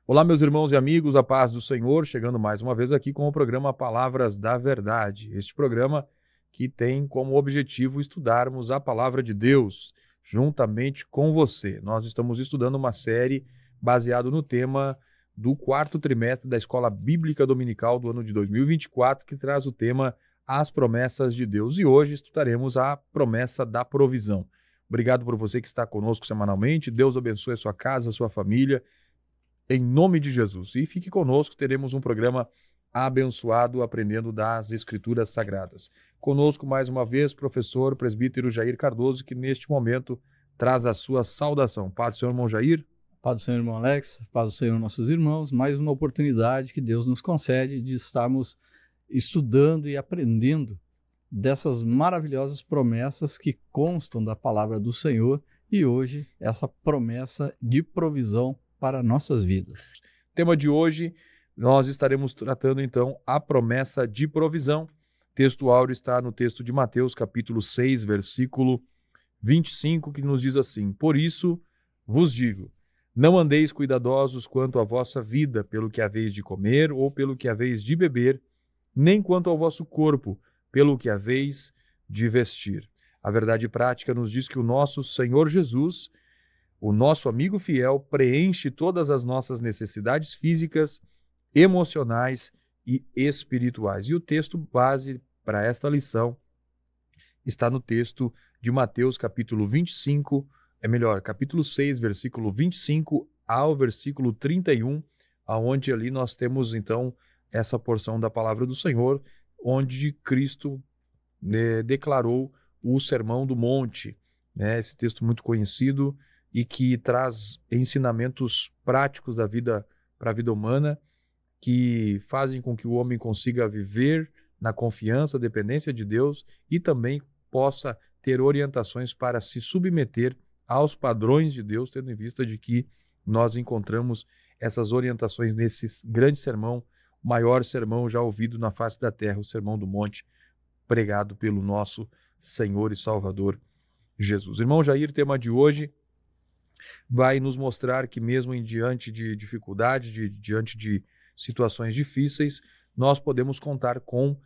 Olá, meus irmãos e amigos, a paz do Senhor, chegando mais uma vez aqui com o programa Palavras da Verdade. Este programa que tem como objetivo estudarmos a palavra de Deus juntamente com você. Nós estamos estudando uma série baseada no tema do quarto trimestre da Escola Bíblica Dominical do ano de 2024, que traz o tema As Promessas de Deus. E hoje estudaremos a promessa da provisão. Obrigado por você que está conosco semanalmente. Deus abençoe a sua casa, a sua família, em nome de Jesus. E fique conosco, teremos um programa abençoado aprendendo das Escrituras Sagradas. Conosco mais uma vez, professor presbítero Jair Cardoso, que neste momento traz a sua saudação. Paz do Senhor, irmão Jair. Paz do Senhor, irmão Alex. Paz do Senhor, nossos irmãos. Mais uma oportunidade que Deus nos concede de estarmos estudando e aprendendo dessas maravilhosas promessas que constam da palavra do Senhor e hoje essa promessa de provisão para nossas vidas. Tema de hoje, nós estaremos tratando então a promessa de provisão. O texto áureo está no texto de Mateus, capítulo 6, versículo 25, que nos diz assim: Por isso vos digo, não andeis cuidadosos quanto à vossa vida, pelo que haveis de comer ou pelo que haveis de beber, nem quanto ao vosso corpo, pelo que haveis de vestir. A verdade prática nos diz que o nosso Senhor Jesus, o nosso amigo fiel, preenche todas as nossas necessidades físicas, emocionais e espirituais. E o texto base para esta lição está no texto de Mateus, capítulo 6, versículo 25 ao versículo 31, aonde ali nós temos então essa porção da palavra do Senhor, onde Cristo declarou o Sermão do Monte, esse texto muito conhecido, e que traz ensinamentos práticos da vida para a vida humana, que fazem com que o homem consiga viver na confiança, dependência de Deus e também possa ter orientações para se submeter aos padrões de Deus, tendo em vista de que nós encontramos essas orientações nesse grande sermão, o maior sermão já ouvido na face da terra, o Sermão do Monte, pregado pelo nosso Senhor e Salvador Jesus. Irmão Jair, tema de hoje vai nos mostrar que mesmo em diante de dificuldades, diante de situações difíceis, nós podemos contar com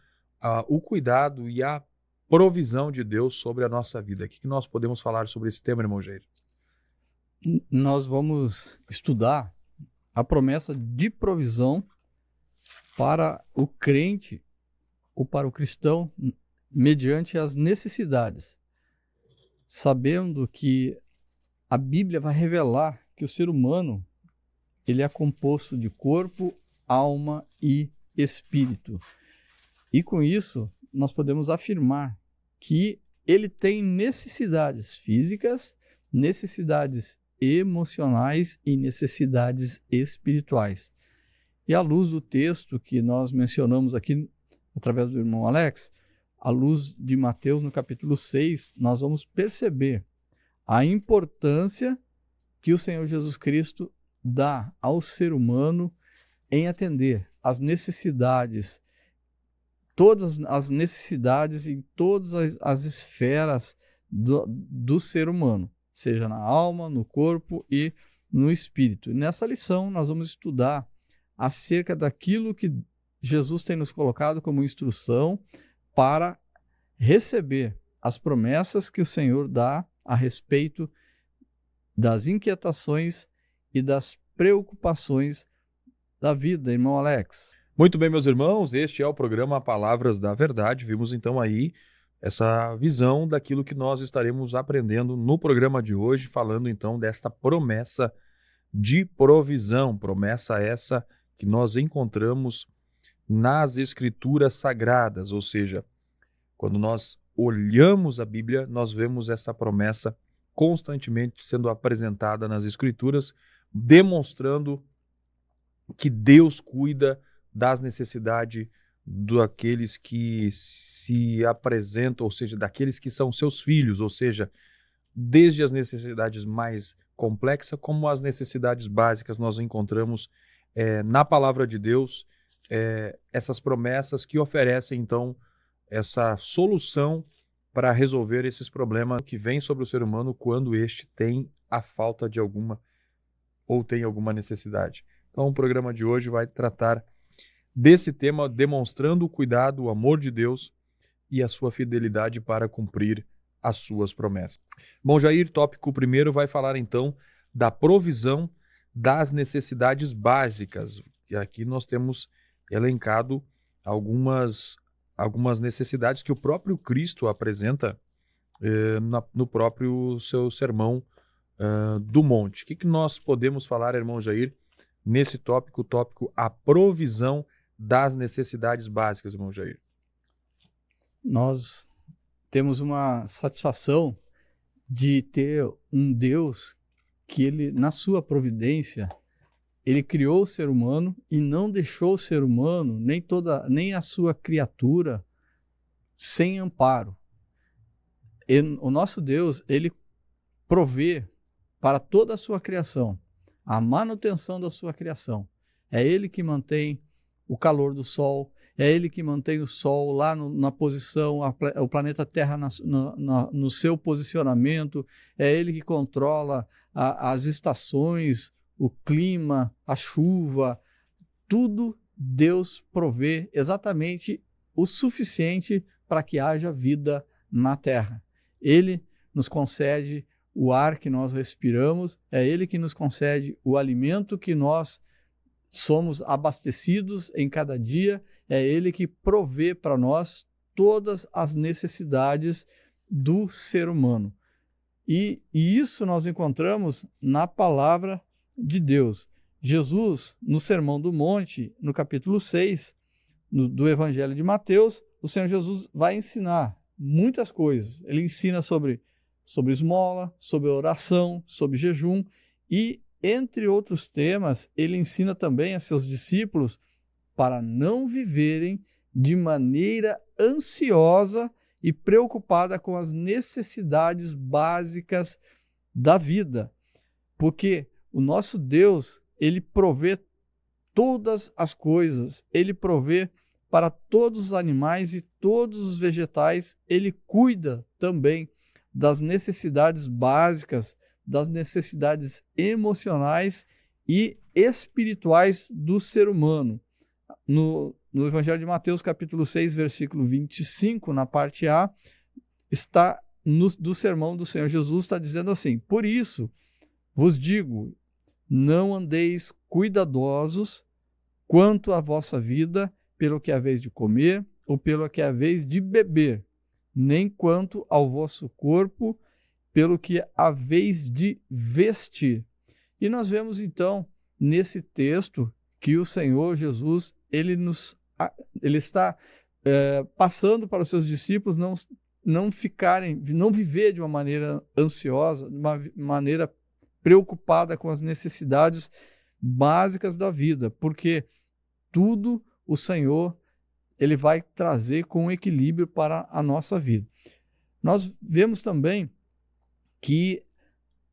o cuidado e a provisão de Deus sobre a nossa vida. O que nós podemos falar sobre esse tema, irmão Jair? Nós vamos estudar a promessa de provisão para o crente ou para o cristão mediante as necessidades, sabendo que a Bíblia vai revelar que o ser humano ele é composto de corpo, alma e espírito. E com isso, nós podemos afirmar que ele tem necessidades físicas, necessidades emocionais e necessidades espirituais. E à luz do texto que nós mencionamos aqui, através do irmão Alex, à luz de Mateus, no capítulo 6, nós vamos perceber a importância que o Senhor Jesus Cristo dá ao ser humano em atender às necessidades, todas as necessidades em todas as esferas do ser humano, seja na alma, no corpo e no espírito. E nessa lição nós vamos estudar acerca daquilo que Jesus tem nos colocado como instrução para receber as promessas que o Senhor dá a respeito das inquietações e das preocupações da vida, irmão Alex. Muito bem, meus irmãos, este é o programa Palavras da Verdade. Vimos então aí essa visão daquilo que nós estaremos aprendendo no programa de hoje, falando então desta promessa de provisão, promessa essa que nós encontramos nas Escrituras Sagradas, ou seja, quando nós olhamos a Bíblia, nós vemos essa promessa constantemente sendo apresentada nas Escrituras, demonstrando que Deus cuida das necessidades daqueles que se apresentam, ou seja, daqueles que são seus filhos, ou seja, desde as necessidades mais complexas como as necessidades básicas nós encontramos na palavra de Deus, essas promessas que oferecem então essa solução para resolver esses problemas que vêm sobre o ser humano quando este tem a falta de alguma ou tem alguma necessidade. Então o programa de hoje vai tratar desse tema, demonstrando o cuidado, o amor de Deus e a sua fidelidade para cumprir as suas promessas. Bom, Jair, tópico primeiro vai falar então da provisão das necessidades básicas. E aqui nós temos elencado algumas necessidades que o próprio Cristo apresenta no próprio seu sermão do monte. O que nós podemos falar, irmão Jair, nesse tópico, a provisão das necessidades básicas, irmão Jair? Nós temos uma satisfação de ter um Deus que ele, na sua providência, ele criou o ser humano e não deixou o ser humano, nem a sua criatura, sem amparo. O nosso Deus, ele provê para toda a sua criação, a manutenção da sua criação. É ele que mantém o calor do sol, é ele que mantém o sol lá na posição, o planeta Terra no seu posicionamento, é ele que controla as estações, o clima, a chuva, tudo Deus provê exatamente o suficiente para que haja vida na Terra. Ele nos concede o ar que nós respiramos, é ele que nos concede o alimento que nós somos abastecidos em cada dia, é ele que provê para nós todas as necessidades do ser humano. E isso nós encontramos na palavra de Deus. Jesus, no Sermão do Monte, no capítulo 6 do Evangelho de Mateus, o Senhor Jesus vai ensinar muitas coisas. Ele ensina sobre esmola, sobre oração, sobre jejum e, entre outros temas, ele ensina também a seus discípulos para não viverem de maneira ansiosa e preocupada com as necessidades básicas da vida. Porque o nosso Deus, ele provê todas as coisas, ele provê para todos os animais e todos os vegetais, ele cuida também das necessidades básicas, das necessidades emocionais e espirituais do ser humano. No Evangelho de Mateus, capítulo 6, versículo 25, na parte A, está do sermão do Senhor Jesus, está dizendo assim: por isso vos digo, não andeis cuidadosos quanto à vossa vida, pelo que haveis de comer ou pelo que haveis de beber, nem quanto ao vosso corpo, pelo que haveis de vestir. E nós vemos então, nesse texto, que o Senhor Jesus, ele está passando para os seus discípulos não viver de uma maneira ansiosa, de uma maneira preocupada com as necessidades básicas da vida, porque tudo o Senhor ele vai trazer com equilíbrio para a nossa vida. Nós vemos também que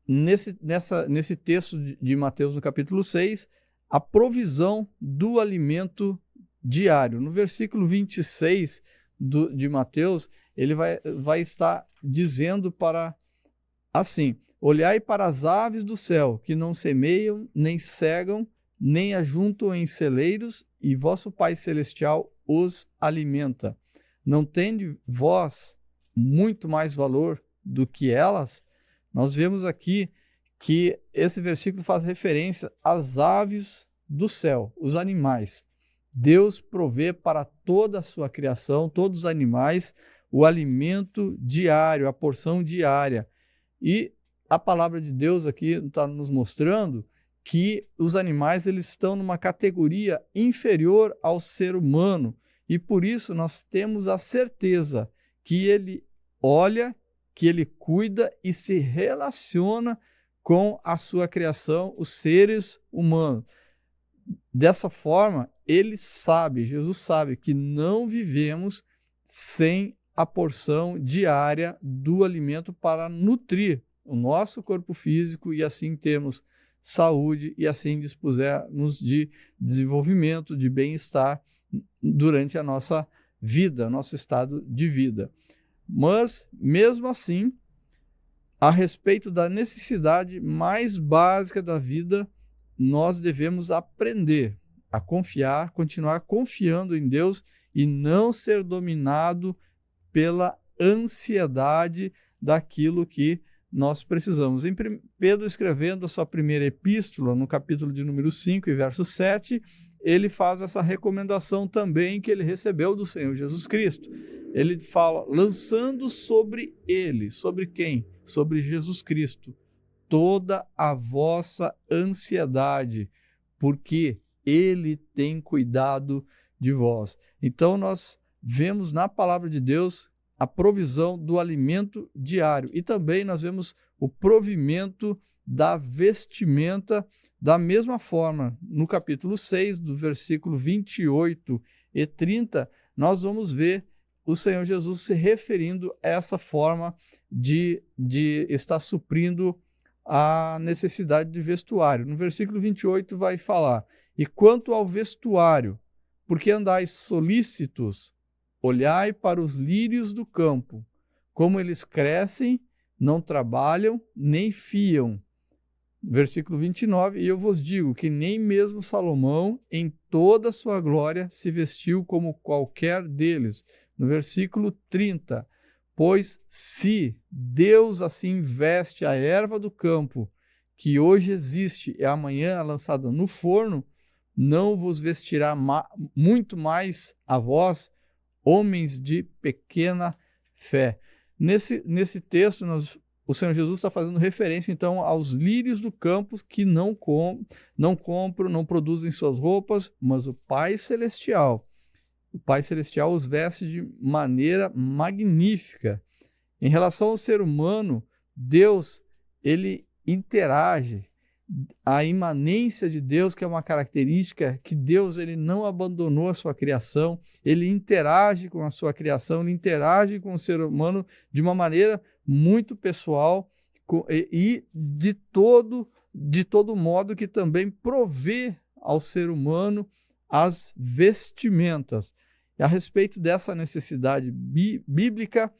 nesse texto de Mateus, no capítulo 6, a provisão do alimento diário. No versículo 26 de Mateus, ele vai estar dizendo assim: olhai para as aves do céu, que não semeiam, nem cegam, nem ajuntam em celeiros, e vosso Pai Celestial os alimenta. Não tende vós muito mais valor do que elas? Nós vemos aqui que esse versículo faz referência às aves do céu, os animais. Deus provê para toda a sua criação, todos os animais, o alimento diário, a porção diária. E a palavra de Deus aqui está nos mostrando que os animais eles estão numa categoria inferior ao ser humano. E por isso nós temos a certeza que ele olha, que ele cuida e se relaciona com a sua criação, os seres humanos. Dessa forma, Jesus sabe que não vivemos sem a porção diária do alimento para nutrir o nosso corpo físico e assim termos saúde e assim dispusermos de desenvolvimento, de bem-estar durante a nossa vida, nosso estado de vida. Mas, mesmo assim, a respeito da necessidade mais básica da vida, nós devemos aprender a confiar, continuar confiando em Deus e não ser dominado pela ansiedade daquilo que nós precisamos. Pedro, escrevendo a sua primeira epístola, no capítulo de número 5 e verso 7, ele faz essa recomendação também que ele recebeu do Senhor Jesus Cristo. Ele fala, lançando sobre ele, sobre quem? Sobre Jesus Cristo, toda a vossa ansiedade, porque ele tem cuidado de vós. Então nós vemos na palavra de Deus a provisão do alimento diário e também nós vemos o provimento da vestimenta da mesma forma. No capítulo 6, do versículo 28 e 30, nós vamos ver o Senhor Jesus se referindo a essa forma de estar suprindo a necessidade de vestuário. No versículo 28 vai falar, e quanto ao vestuário, porque andais solícitos, olhai para os lírios do campo, como eles crescem, não trabalham, nem fiam. Versículo 29, e eu vos digo que nem mesmo Salomão, em toda a sua glória, se vestiu como qualquer deles. No versículo 30, pois se Deus assim veste a erva do campo, que hoje existe e amanhã é lançada no forno, não vos vestirá muito mais a vós, homens de pequena fé. Nesse texto, o Senhor Jesus está fazendo referência, então, aos lírios do campo que não compram, não produzem suas roupas, mas o Pai Celestial os veste de maneira magnífica. Em relação ao ser humano, Deus, ele interage. A imanência de Deus, que é uma característica que Deus ele não abandonou a sua criação, ele interage com a sua criação, ele interage com o ser humano de uma maneira muito pessoal e de todo modo que também provê ao ser humano as vestimentas. E a respeito dessa necessidade bíblica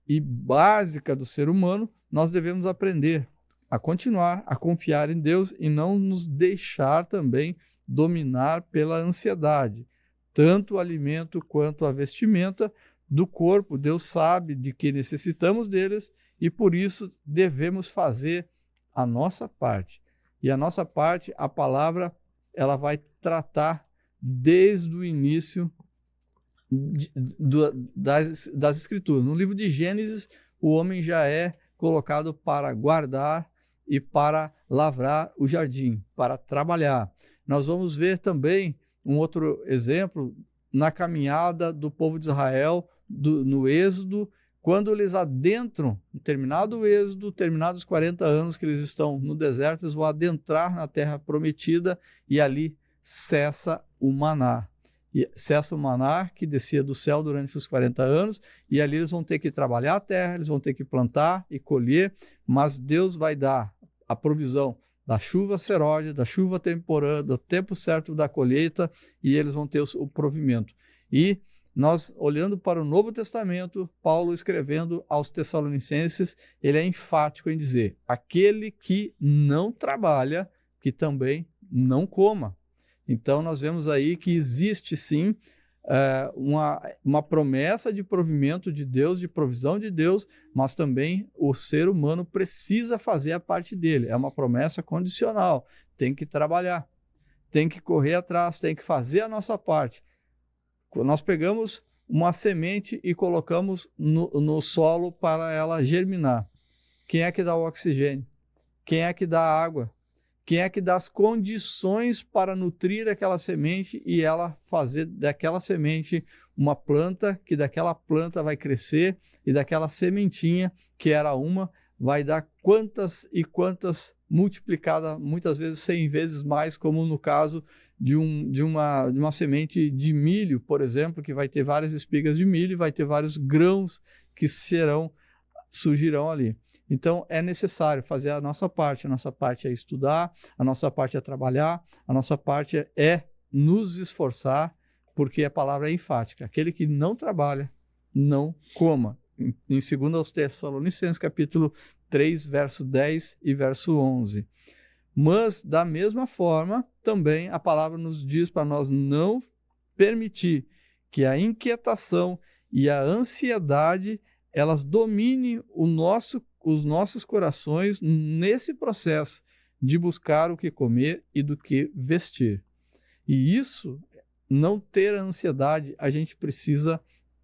e básica do ser humano, nós devemos aprender a continuar a confiar em Deus e não nos deixar também dominar pela ansiedade. Tanto o alimento quanto a vestimenta do corpo, Deus sabe de que necessitamos deles e por isso devemos fazer a nossa parte. E a nossa parte, a palavra, ela vai tratar desde o início das Escrituras. No livro de Gênesis, o homem já é colocado para guardar e para lavrar o jardim, para trabalhar. Nós vamos ver também um outro exemplo na caminhada do povo de Israel no Êxodo, quando eles adentram, terminado o Êxodo, terminados os 40 anos que eles estão no deserto, eles vão adentrar na terra prometida e ali cessa o maná. E cessa o maná que descia do céu durante os 40 anos, e ali eles vão ter que trabalhar a terra, eles vão ter que plantar e colher, mas Deus vai dar a provisão da chuva seródia, da chuva temporã, do tempo certo da colheita, e eles vão ter o provimento. E nós, olhando para o Novo Testamento, Paulo escrevendo aos Tessalonicenses, ele é enfático em dizer, aquele que não trabalha, que também não coma. Então, nós vemos aí que existe, sim, uma promessa de provimento de Deus, de provisão de Deus, mas também o ser humano precisa fazer a parte dele. É uma promessa condicional. Tem que trabalhar, tem que correr atrás, tem que fazer a nossa parte. Nós pegamos uma semente e colocamos no solo para ela germinar. Quem é que dá o oxigênio? Quem é que dá a água? Quem é que dá as condições para nutrir aquela semente e ela fazer daquela semente uma planta, que daquela planta vai crescer e daquela sementinha, que era uma, vai dar quantas e quantas multiplicada, muitas vezes 100 vezes mais, como no caso de uma semente de milho, por exemplo, que vai ter várias espigas de milho e vai ter vários grãos que surgirão ali. Então, é necessário fazer a nossa parte. A nossa parte é estudar, a nossa parte é trabalhar, a nossa parte é nos esforçar, porque a palavra é enfática. Aquele que não trabalha, não coma. Em 2 aos Tessalonicenses, capítulo 3, verso 10 e verso 11. Mas, da mesma forma, também a palavra nos diz para nós não permitir que a inquietação e a ansiedade elas dominem os nossos corações nesse processo de buscar o que comer e do que vestir. E isso, não ter a ansiedade, a gente precisa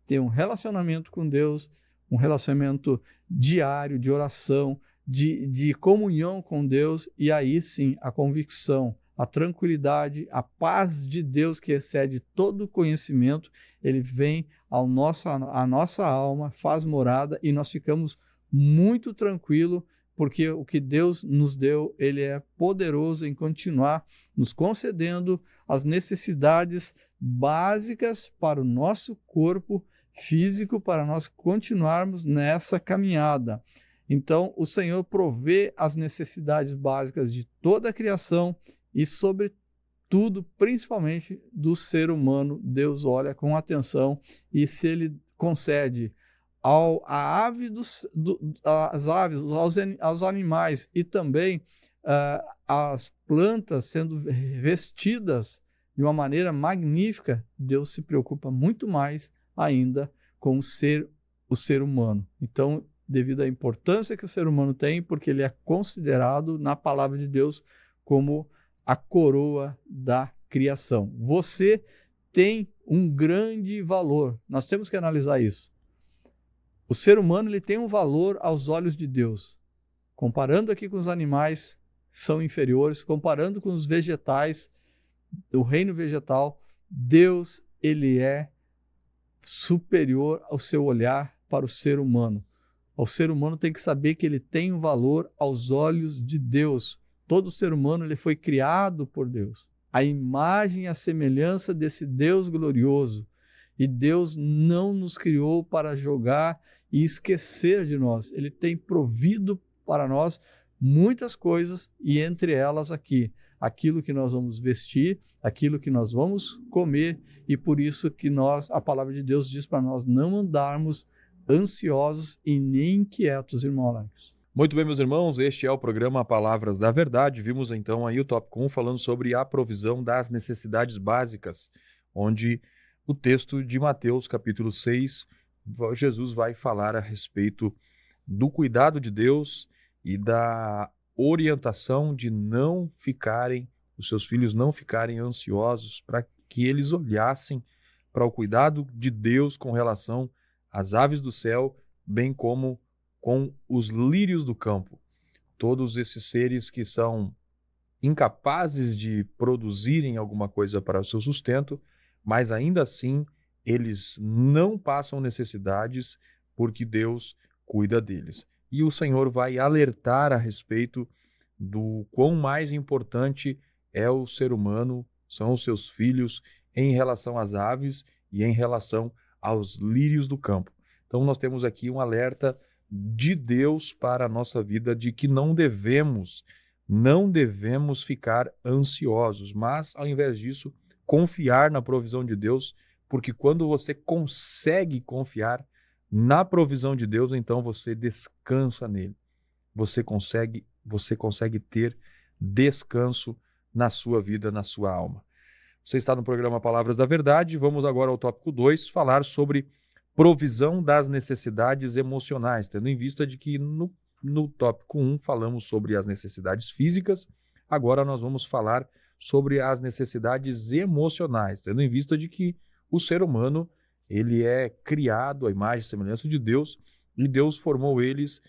ter um relacionamento com Deus, um relacionamento diário de oração, de comunhão com Deus, e aí sim a convicção, a tranquilidade, a paz de Deus que excede todo o conhecimento, ele vem à nossa alma, faz morada e nós ficamos muito tranquilos, porque o que Deus nos deu, ele é poderoso em continuar nos concedendo as necessidades básicas para o nosso corpo físico, para nós continuarmos nessa caminhada. Então, o Senhor provê as necessidades básicas de toda a criação e, sobretudo, principalmente do ser humano. Deus olha com atenção e se Ele concede às aves, aos animais e também as plantas sendo vestidas de uma maneira magnífica, Deus se preocupa muito mais ainda com o ser humano. Então, devido à importância que o ser humano tem, porque ele é considerado na palavra de Deus como a coroa da criação. Você tem um grande valor. Nós temos que analisar isso. O ser humano ele tem um valor aos olhos de Deus. Comparando aqui com os animais, são inferiores. Comparando com os vegetais, do reino vegetal, Deus ele é superior ao seu olhar para o ser humano. O ser humano tem que saber que ele tem um valor aos olhos de Deus. Todo ser humano ele foi criado por Deus. A imagem e a semelhança desse Deus glorioso. E Deus não nos criou para jogar e esquecer de nós. Ele tem provido para nós muitas coisas e entre elas aqui, aquilo que nós vamos vestir, aquilo que nós vamos comer e por isso que a palavra de Deus diz para nós não andarmos ansiosos e nem inquietos, irmão Alex. Muito bem, meus irmãos, este é o programa Palavras da Verdade. Vimos então aí o tópico 1 falando sobre a provisão das necessidades básicas, onde o texto de Mateus, capítulo 6, Jesus vai falar a respeito do cuidado de Deus e da orientação de os seus filhos não ficarem ansiosos, para que eles olhassem para o cuidado de Deus com relação às aves do céu, bem como com os lírios do campo. Todos esses seres que são incapazes de produzirem alguma coisa para o seu sustento, mas ainda assim eles não passam necessidades porque Deus cuida deles. E o Senhor vai alertar a respeito do quão mais importante é o ser humano, são os seus filhos, em relação às aves e em relação aos lírios do campo. Então nós temos aqui um alerta de Deus para a nossa vida de que não devemos ficar ansiosos, mas ao invés disso, confiar na provisão de Deus, porque quando você consegue confiar na provisão de Deus, então você descansa nele. Você consegue ter descanso na sua vida, na sua alma. Você está no programa Palavras da Verdade. Vamos agora ao tópico 2, falar sobre provisão das necessidades emocionais, tendo em vista de que no tópico 1 falamos sobre as necessidades físicas, agora nós vamos falar sobre as necessidades emocionais, tendo em vista de que o ser humano ele é criado à imagem e semelhança de Deus, e Deus formou eles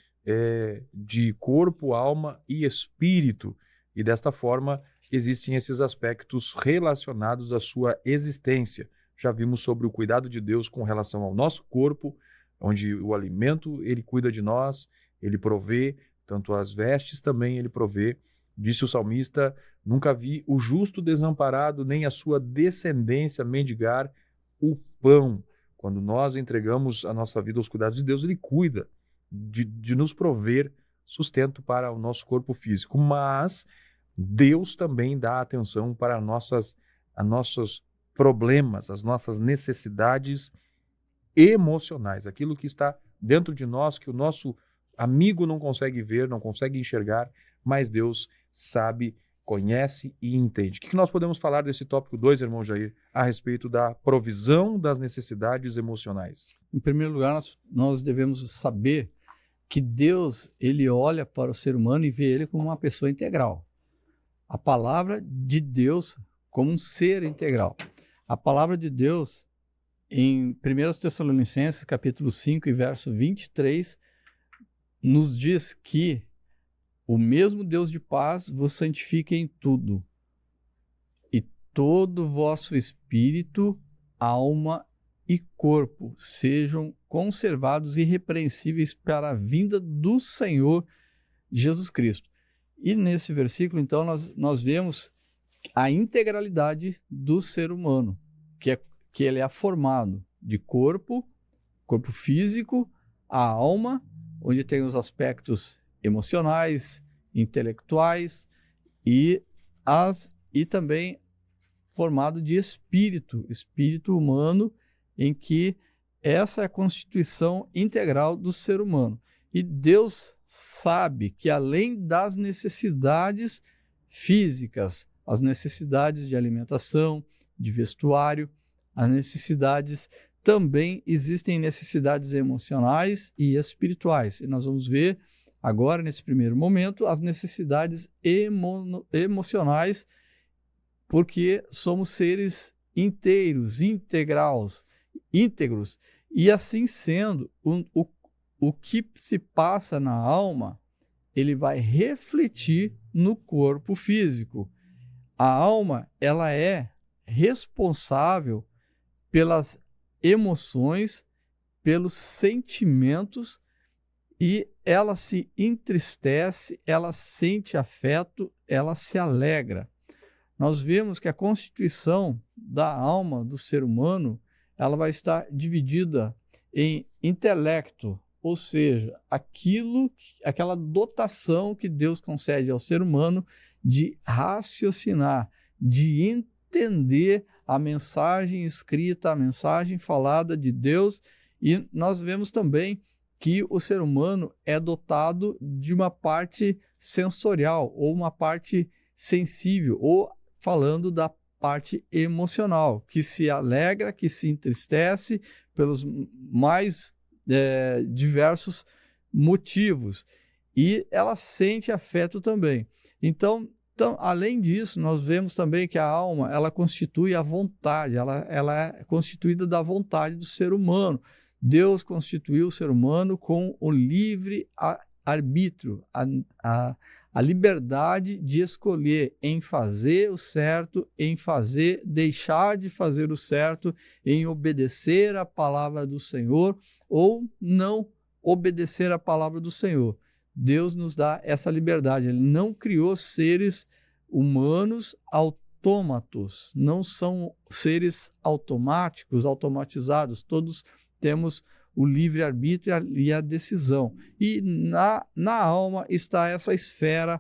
de corpo, alma e espírito, e desta forma existem esses aspectos relacionados à sua existência. Já vimos sobre o cuidado de Deus com relação ao nosso corpo, onde o alimento ele cuida de nós, ele provê, tanto as vestes também ele provê. Disse o salmista, nunca vi o justo desamparado, nem a sua descendência mendigar o pão. Quando nós entregamos a nossa vida aos cuidados de Deus, ele cuida de nos prover sustento para o nosso corpo físico. Mas Deus também dá atenção para nossos problemas, as nossas necessidades emocionais, aquilo que está dentro de nós, que o nosso amigo não consegue ver, não consegue enxergar, mas Deus sabe, conhece e entende. O que nós podemos falar desse tópico 2, irmão Jair, a respeito da provisão das necessidades emocionais? Em primeiro lugar, nós devemos saber que Deus, ele olha para o ser humano e vê ele como uma pessoa integral. A palavra de Deus como um ser integral. A palavra de Deus, em 1 Tessalonicenses, capítulo 5, e verso 23, nos diz que o mesmo Deus de paz vos santifique em tudo, e todo o vosso espírito, alma e corpo sejam conservados irrepreensíveis para a vinda do Senhor Jesus Cristo. E nesse versículo, então, nós vemos a integralidade do ser humano, que ele é formado de corpo físico, a alma, onde tem os aspectos emocionais, intelectuais e também formado de espírito humano, em que essa é a constituição integral do ser humano. E Deus sabe que além das necessidades físicas, as necessidades de alimentação, de vestuário, as necessidades, também existem necessidades emocionais e espirituais. E nós vamos ver agora, nesse primeiro momento, as necessidades emocionais, porque somos seres inteiros, íntegros. E assim sendo, o que se passa na alma, ele vai refletir no corpo físico. A alma, ela é responsável pelas emoções, pelos sentimentos, e ela se entristece, ela sente afeto, ela se alegra. Nós vemos que a constituição da alma do ser humano, ela vai estar dividida em intelecto, ou seja, aquela dotação que Deus concede ao ser humano de raciocinar, de entender a mensagem escrita, a mensagem falada de Deus. E nós vemos também que o ser humano é dotado de uma parte sensorial, ou uma parte sensível, ou falando da parte emocional, que se alegra, que se entristece pelos mais diversos motivos, e ela sente afeto também. Então, além disso, nós vemos também que a alma, ela constitui a vontade, ela é constituída da vontade do ser humano. Deus constituiu o ser humano com o livre arbítrio, a liberdade de escolher em fazer o certo, em deixar de fazer o certo, em obedecer a palavra do Senhor ou não obedecer a palavra do Senhor. Deus nos dá essa liberdade. Ele não criou seres humanos autômatos, não são seres automáticos, automatizados. Todos temos o livre-arbítrio e a decisão. E na alma está essa esfera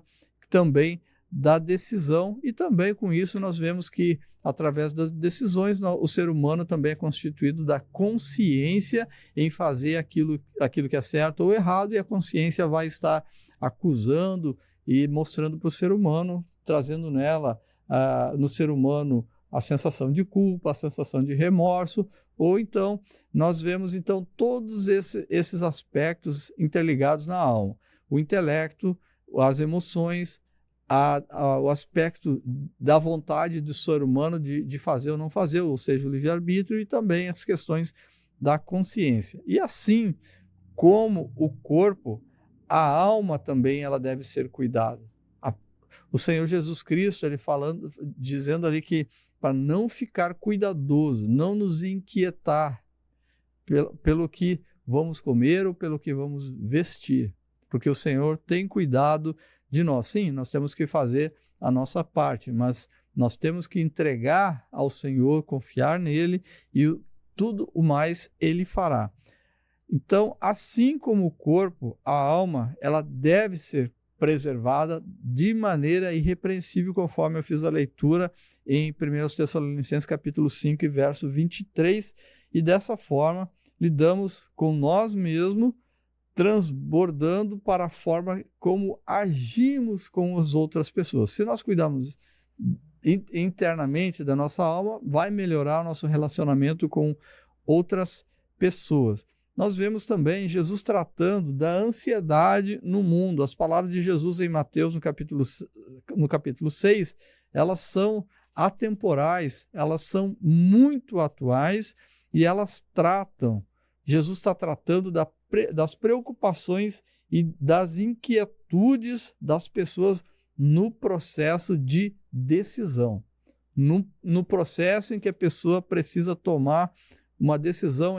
também da decisão, e também com isso nós vemos que, através das decisões, o ser humano também é constituído da consciência em fazer aquilo que é certo ou errado, e a consciência vai estar acusando e mostrando para o ser humano, trazendo no ser humano a sensação de culpa, a sensação de remorso, ou então nós vemos todos esses aspectos interligados na alma. O intelecto, as emoções, o aspecto da vontade do ser humano de fazer ou não fazer, ou seja, o livre-arbítrio, e também as questões da consciência. E assim como o corpo, a alma também ela deve ser cuidada. O Senhor Jesus Cristo, ele dizendo ali que para não ficar cuidadoso, não nos inquietar pelo que vamos comer ou pelo que vamos vestir, porque o Senhor tem cuidado de nós. Sim, nós temos que fazer a nossa parte, mas nós temos que entregar ao Senhor, confiar nele, e tudo o mais ele fará. Então, assim como o corpo, a alma, ela deve ser preservada de maneira irrepreensível, conforme eu fiz a leitura em 1 Tessalonicenses capítulo 5, verso 23, e dessa forma lidamos com nós mesmos transbordando para a forma como agimos com as outras pessoas. Se nós cuidarmos internamente da nossa alma, vai melhorar o nosso relacionamento com outras pessoas. Nós vemos também Jesus tratando da ansiedade no mundo. As palavras de Jesus em Mateus, no capítulo 6, elas são atemporais, elas são muito atuais e elas tratam, Jesus está tratando das preocupações e das inquietudes das pessoas no processo de decisão, no processo em que a pessoa precisa tomar uma decisão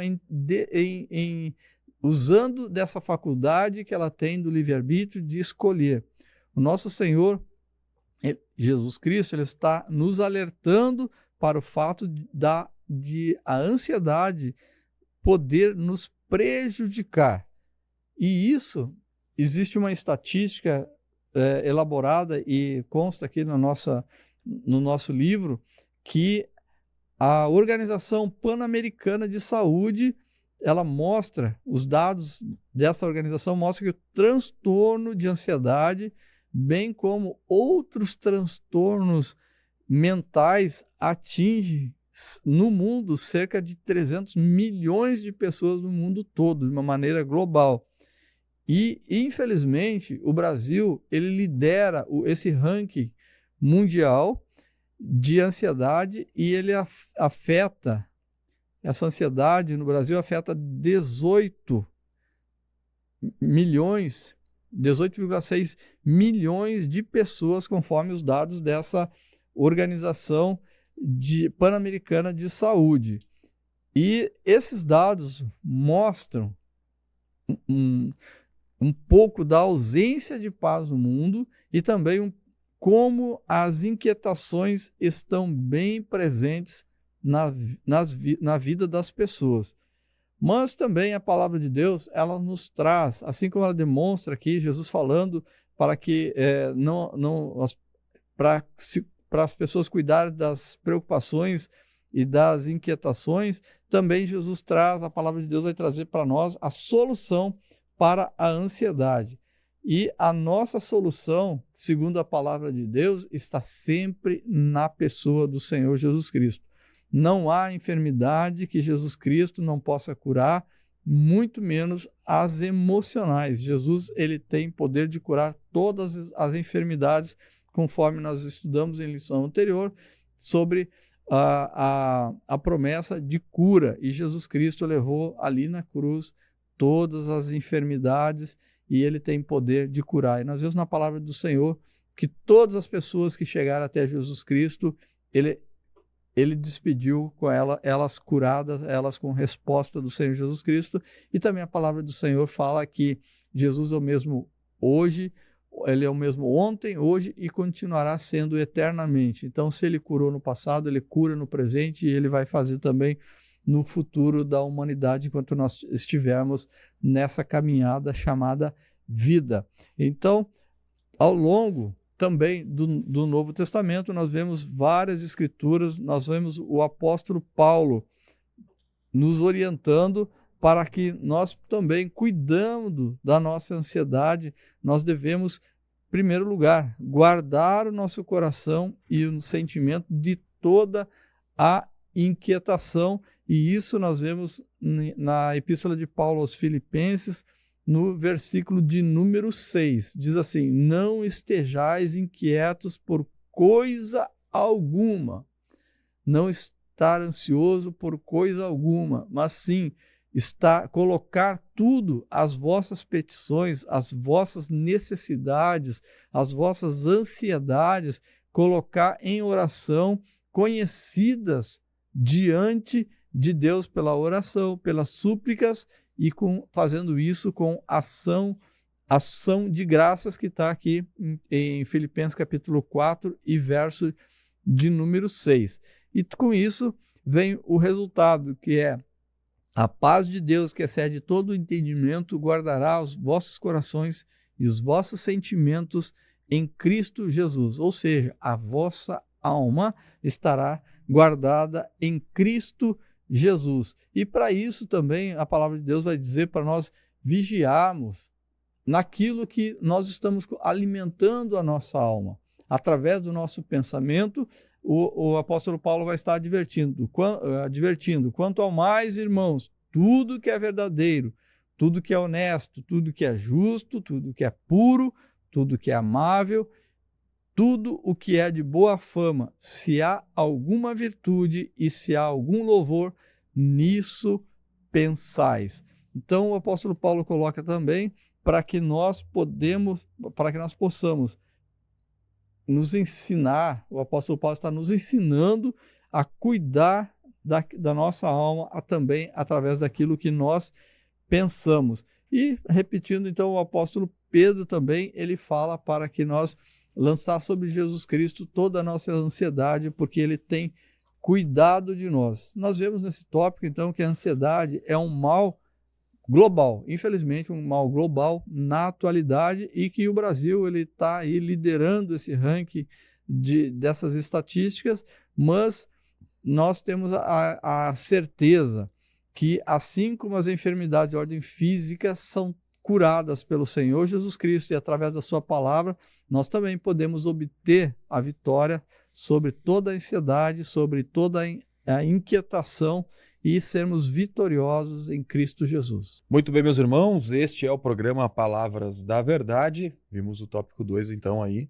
usando dessa faculdade que ela tem do livre-arbítrio de escolher. O nosso Senhor, Jesus Cristo, ele está nos alertando para o fato de a ansiedade poder nos prejudicar. E isso, existe uma estatística elaborada e consta aqui no nosso livro, que a Organização Pan-Americana de Saúde, ela mostra, os dados dessa organização mostram que o transtorno de ansiedade, bem como outros transtornos mentais, atinge no mundo cerca de 300 milhões de pessoas no mundo todo, de uma maneira global. E, infelizmente, o Brasil, ele lidera esse ranking mundial de ansiedade e ele afeta, essa ansiedade no Brasil afeta 18,6 milhões de pessoas, conforme os dados dessa Organização Pan-Americana de Saúde. E esses dados mostram um pouco da ausência de paz no mundo e também como as inquietações estão bem presentes na vida das pessoas. Mas também a palavra de Deus, ela nos traz, assim como ela demonstra aqui, Jesus falando para que para as pessoas cuidarem das preocupações e das inquietações, também Jesus traz, a palavra de Deus vai trazer para nós a solução para a ansiedade. E a nossa solução, segundo a palavra de Deus, está sempre na pessoa do Senhor Jesus Cristo. Não há enfermidade que Jesus Cristo não possa curar, muito menos as emocionais. Jesus, ele tem poder de curar todas as enfermidades, conforme nós estudamos em lição anterior, sobre a promessa de cura. E Jesus Cristo levou ali na cruz todas as enfermidades e ele tem poder de curar. E nós vemos na palavra do Senhor que todas as pessoas que chegaram até Jesus Cristo, ele despediu com elas curadas, elas com resposta do Senhor Jesus Cristo. E também a palavra do Senhor fala que Jesus é o mesmo hoje, ele é o mesmo ontem, hoje e continuará sendo eternamente. Então, se ele curou no passado, ele cura no presente e ele vai fazer também no futuro da humanidade, enquanto nós estivermos nessa caminhada chamada vida. Então, ao longo também do Novo Testamento, nós vemos várias escrituras, nós vemos o apóstolo Paulo nos orientando para que nós também, cuidando da nossa ansiedade, nós devemos, em primeiro lugar, guardar o nosso coração e o sentimento de toda a inquietação. E isso nós vemos na Epístola de Paulo aos Filipenses, no versículo de número 6. Diz assim: não estejais inquietos por coisa alguma. Não estar ansioso por coisa alguma, mas sim colocar tudo, as vossas petições, as vossas necessidades, as vossas ansiedades, colocar em oração, conhecidas diante de Deus pela oração, pelas súplicas e fazendo isso com ação de graças, que está aqui em Filipenses capítulo 4 e verso de número 6. E com isso vem o resultado, que é: a paz de Deus, que excede todo o entendimento, guardará os vossos corações e os vossos sentimentos em Cristo Jesus. Ou seja, a vossa alma estará guardada em Cristo Jesus. E para isso também a palavra de Deus vai dizer para nós vigiarmos naquilo que nós estamos alimentando a nossa alma. Através do nosso pensamento, o apóstolo Paulo vai estar advertindo, quanto ao mais, irmãos, tudo que é verdadeiro, tudo que é honesto, tudo que é justo, tudo que é puro, tudo que é amável, tudo o que é de boa fama, se há alguma virtude e se há algum louvor, nisso pensais. Então o apóstolo Paulo coloca também para que nós possamos nos ensinar, o apóstolo Paulo está nos ensinando a cuidar da nossa alma também através daquilo que nós pensamos. E, repetindo, então, o apóstolo Pedro também, ele fala para que nós lançar sobre Jesus Cristo toda a nossa ansiedade, porque ele tem cuidado de nós. Nós vemos nesse tópico, então, que a ansiedade é um mal global, infelizmente um mal global na atualidade, e que o Brasil ele está aí liderando esse ranking dessas estatísticas, mas nós temos a certeza que, assim como as enfermidades de ordem física são curadas pelo Senhor Jesus Cristo e através da sua palavra, nós também podemos obter a vitória sobre toda a ansiedade, sobre toda a inquietação e sermos vitoriosos em Cristo Jesus. Muito bem, meus irmãos, este é o programa Palavras da Verdade. Vimos o tópico 2, então, aí,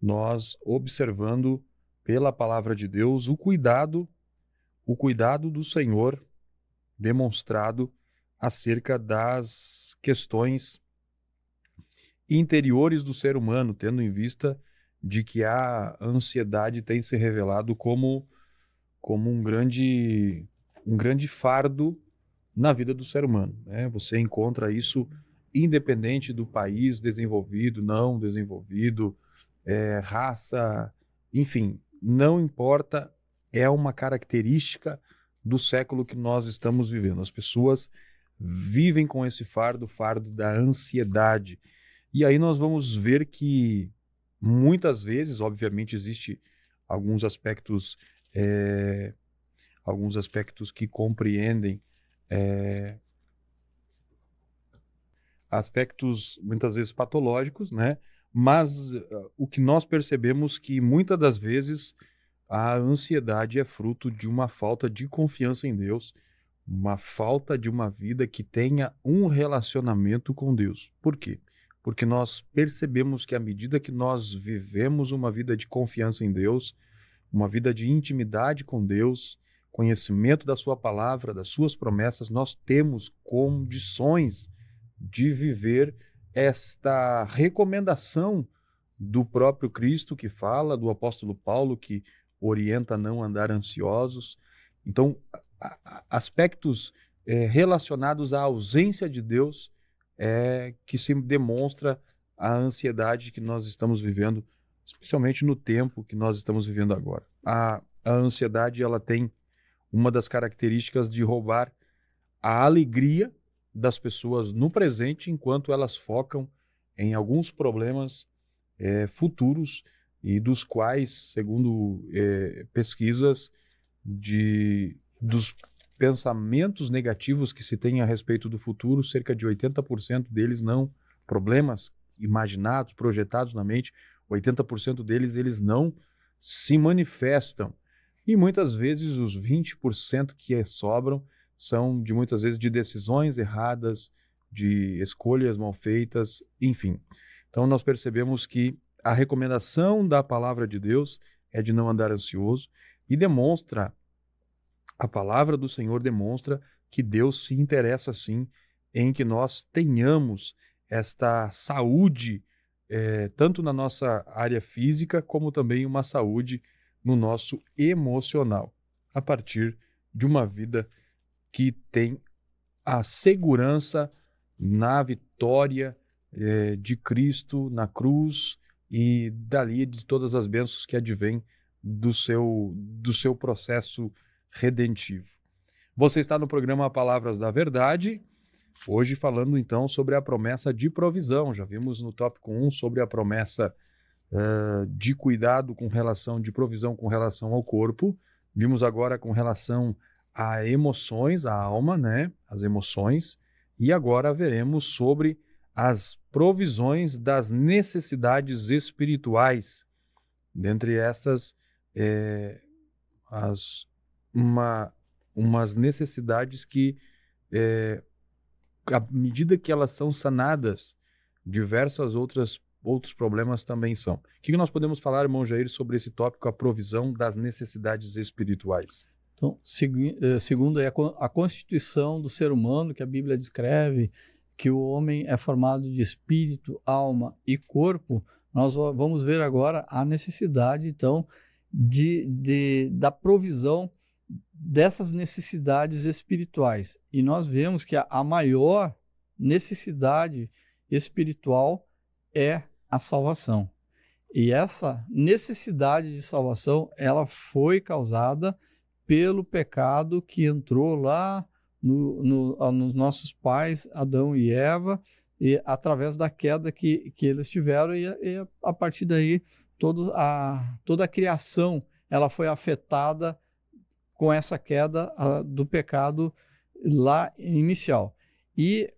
nós observando pela palavra de Deus o cuidado do Senhor demonstrado acerca das questões interiores do ser humano, tendo em vista de que a ansiedade tem se revelado como um grande fardo na vida do ser humano, né? Você encontra isso independente do país, desenvolvido, não desenvolvido, raça, enfim, não importa, é uma característica do século que nós estamos vivendo. As pessoas vivem com esse fardo, o fardo da ansiedade. E aí nós vamos ver que muitas vezes, obviamente, existe alguns aspectos que compreendem aspectos muitas vezes patológicos, né? Mas o que nós percebemos que muitas das vezes a ansiedade é fruto de uma falta de confiança em Deus, uma falta de uma vida que tenha um relacionamento com Deus. Por quê? Porque nós percebemos que à medida que nós vivemos uma vida de confiança em Deus, uma vida de intimidade com Deus, conhecimento da sua palavra, das suas promessas, nós temos condições de viver esta recomendação do próprio Cristo que fala, do apóstolo Paulo que orienta a não andar ansiosos. Então, aspectos relacionados à ausência de Deus que se demonstra a ansiedade que nós estamos vivendo, especialmente no tempo que nós estamos vivendo agora. A ansiedade, ela tem uma das características de roubar a alegria das pessoas no presente, enquanto elas focam em alguns problemas futuros, e dos quais, segundo pesquisas dos pensamentos negativos que se tem a respeito do futuro, cerca de 80% deles problemas imaginados, projetados na mente, 80% deles eles não se manifestam. E muitas vezes os 20% que sobram são muitas vezes de decisões erradas, de escolhas mal feitas, enfim. Então nós percebemos que a recomendação da palavra de Deus é de não andar ansioso, e a palavra do Senhor demonstra que Deus se interessa sim em que nós tenhamos esta saúde, tanto na nossa área física, como também uma saúde no nosso emocional, a partir de uma vida que tem a segurança na vitória de Cristo na cruz, e dali de todas as bênçãos que advêm do seu processo redentivo. Você está no programa Palavras da Verdade, hoje falando então sobre a promessa de provisão. Já vimos no tópico 1 sobre a promessa de cuidado com relação, de provisão com relação ao corpo. Vimos agora com relação a emoções, a alma, né? As emoções. E agora veremos sobre as provisões das necessidades espirituais. Dentre estas, umas necessidades que, à medida que elas são sanadas, diversas outros problemas também são. O que nós podemos falar, irmão Jair, sobre esse tópico, a provisão das necessidades espirituais? Então, segundo a constituição do ser humano, que a Bíblia descreve, que o homem é formado de espírito, alma e corpo, nós vamos ver agora a necessidade, então, da provisão dessas necessidades espirituais. E nós vemos que a maior necessidade espiritual é a salvação. E essa necessidade de salvação, ela foi causada pelo pecado que entrou lá nos nossos pais, Adão e Eva, e através da queda que eles tiveram, e a partir daí toda a criação ela foi afetada com essa queda do pecado lá inicial. E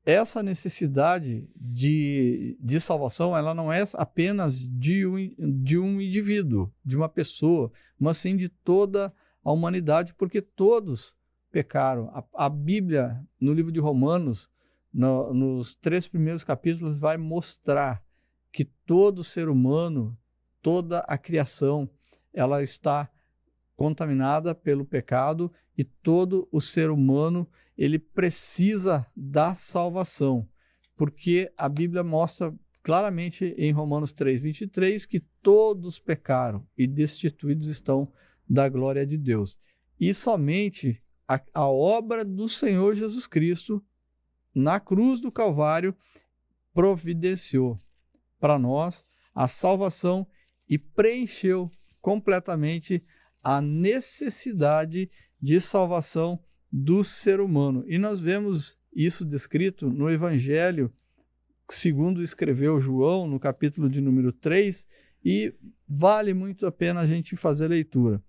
essa necessidade de salvação, ela não é apenas de um indivíduo, de uma pessoa, mas sim de toda a humanidade, porque todos pecaram. A Bíblia, no livro de Romanos, nos 3 primeiros capítulos, vai mostrar que todo ser humano, toda a criação, ela está contaminada pelo pecado, e todo o ser humano ele precisa da salvação, porque a Bíblia mostra claramente em Romanos 3:23 que todos pecaram e destituídos estão da glória de Deus. E somente a obra do Senhor Jesus Cristo na cruz do Calvário providenciou para nós a salvação e preencheu completamente a necessidade de salvação do ser humano. E nós vemos isso descrito no Evangelho, segundo escreveu João, no capítulo de número 3, e vale muito a pena a gente fazer a leitura.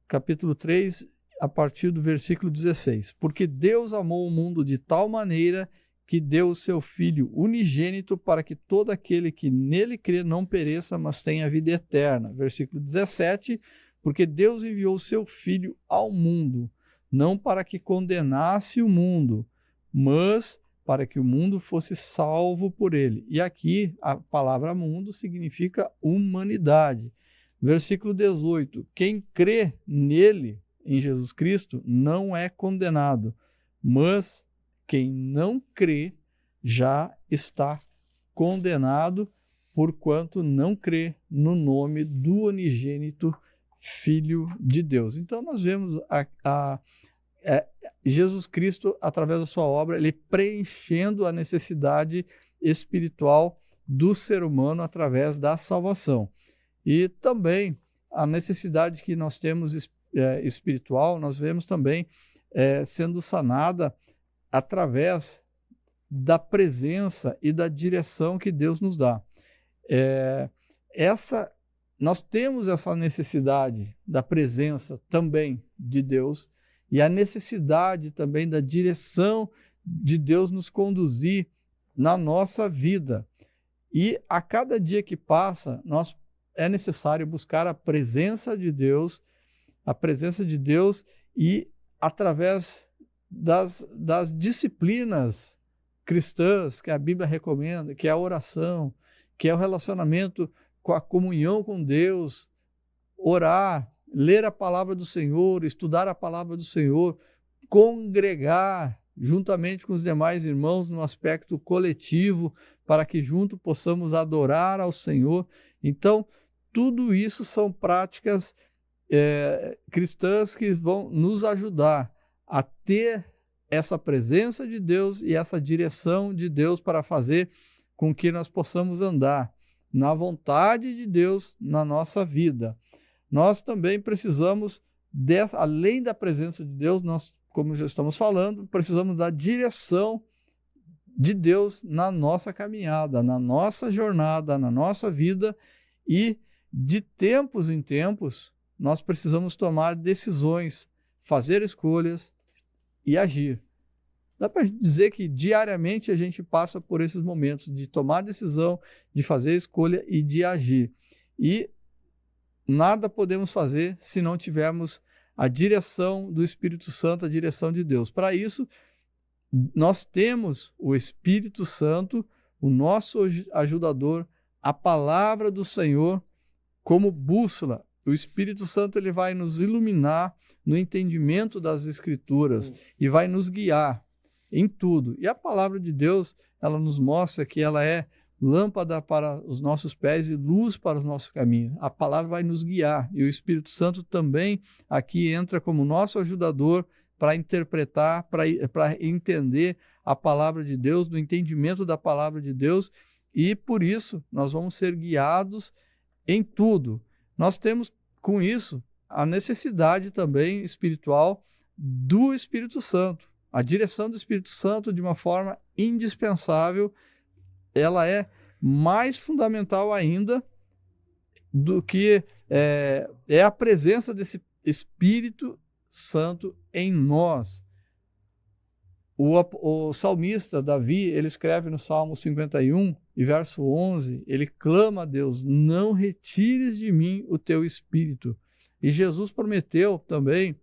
Capítulo 3, a partir do versículo 16. Porque Deus amou o mundo de tal maneira que deu o seu Filho unigênito para que todo aquele que nele crê não pereça, mas tenha vida eterna. Versículo 17. Porque Deus enviou o seu Filho ao mundo, não para que condenasse o mundo, mas para que o mundo fosse salvo por ele. E aqui a palavra mundo significa humanidade. Versículo 18. Quem crê nele, em Jesus Cristo, não é condenado, mas quem não crê já está condenado, porquanto não crê no nome do unigênito Filho de Deus. Então nós vemos Jesus Cristo, através da sua obra, ele preenchendo a necessidade espiritual do ser humano através da salvação. E também a necessidade que nós temos espiritual, nós vemos também sendo sanada através da presença e da direção que Deus nos dá. Nós temos essa necessidade da presença também de Deus e a necessidade também da direção de Deus nos conduzir na nossa vida. E a cada dia que passa, é necessário buscar a presença de Deus e através das disciplinas cristãs que a Bíblia recomenda, que é a oração, que é o relacionamento com a comunhão com Deus, orar, ler a palavra do Senhor, estudar a palavra do Senhor, congregar juntamente com os demais irmãos no aspecto coletivo, para que juntos possamos adorar ao Senhor. Então, tudo isso são práticas cristãs que vão nos ajudar a ter essa presença de Deus e essa direção de Deus para fazer com que nós possamos andar na vontade de Deus na nossa vida. Nós também precisamos, além da presença de Deus, nós, como já estamos falando, precisamos da direção de Deus na nossa caminhada, na nossa jornada, na nossa vida, e de tempos em tempos nós precisamos tomar decisões, fazer escolhas e agir. Dá para dizer que diariamente a gente passa por esses momentos de tomar decisão, de fazer escolha e de agir. E nada podemos fazer se não tivermos a direção do Espírito Santo, a direção de Deus. Para isso, nós temos o Espírito Santo, o nosso ajudador, a palavra do Senhor como bússola. O Espírito Santo ele vai nos iluminar no entendimento das Escrituras e vai nos guiar em tudo. E a palavra de Deus, ela nos mostra que ela é lâmpada para os nossos pés e luz para os nossos caminhos. A palavra vai nos guiar e o Espírito Santo também aqui entra como nosso ajudador para interpretar, para entender a palavra de Deus, no entendimento da palavra de Deus, e por isso nós vamos ser guiados em tudo. Nós temos com isso a necessidade também espiritual do Espírito Santo. A direção do Espírito Santo, de uma forma indispensável, ela é mais fundamental ainda do que é a presença desse Espírito Santo em nós. O salmista Davi, ele escreve no Salmo 51 e verso 11, ele clama a Deus: não retires de mim o teu Espírito. E Jesus prometeu também,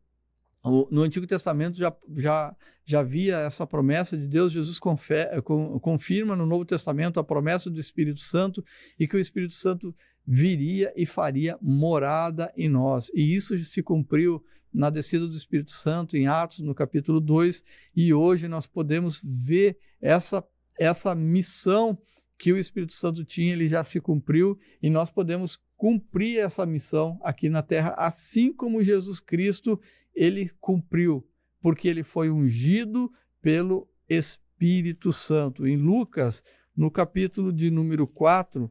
no Antigo Testamento já havia essa promessa de Deus. Jesus confirma no Novo Testamento a promessa do Espírito Santo e que o Espírito Santo viria e faria morada em nós. E isso se cumpriu na descida do Espírito Santo em Atos, no capítulo 2, e hoje nós podemos ver essa missão que o Espírito Santo tinha, ele já se cumpriu, e nós podemos cumprir essa missão aqui na Terra, assim como Jesus Cristo, ele cumpriu, porque ele foi ungido pelo Espírito Santo. Em Lucas, no capítulo de número 4,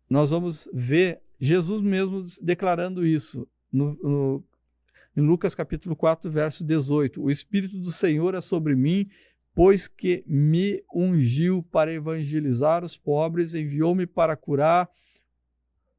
nós vamos ver Jesus mesmo declarando isso, em Lucas capítulo 4, verso 18, o Espírito do Senhor é sobre mim, pois que me ungiu para evangelizar os pobres, enviou-me para curar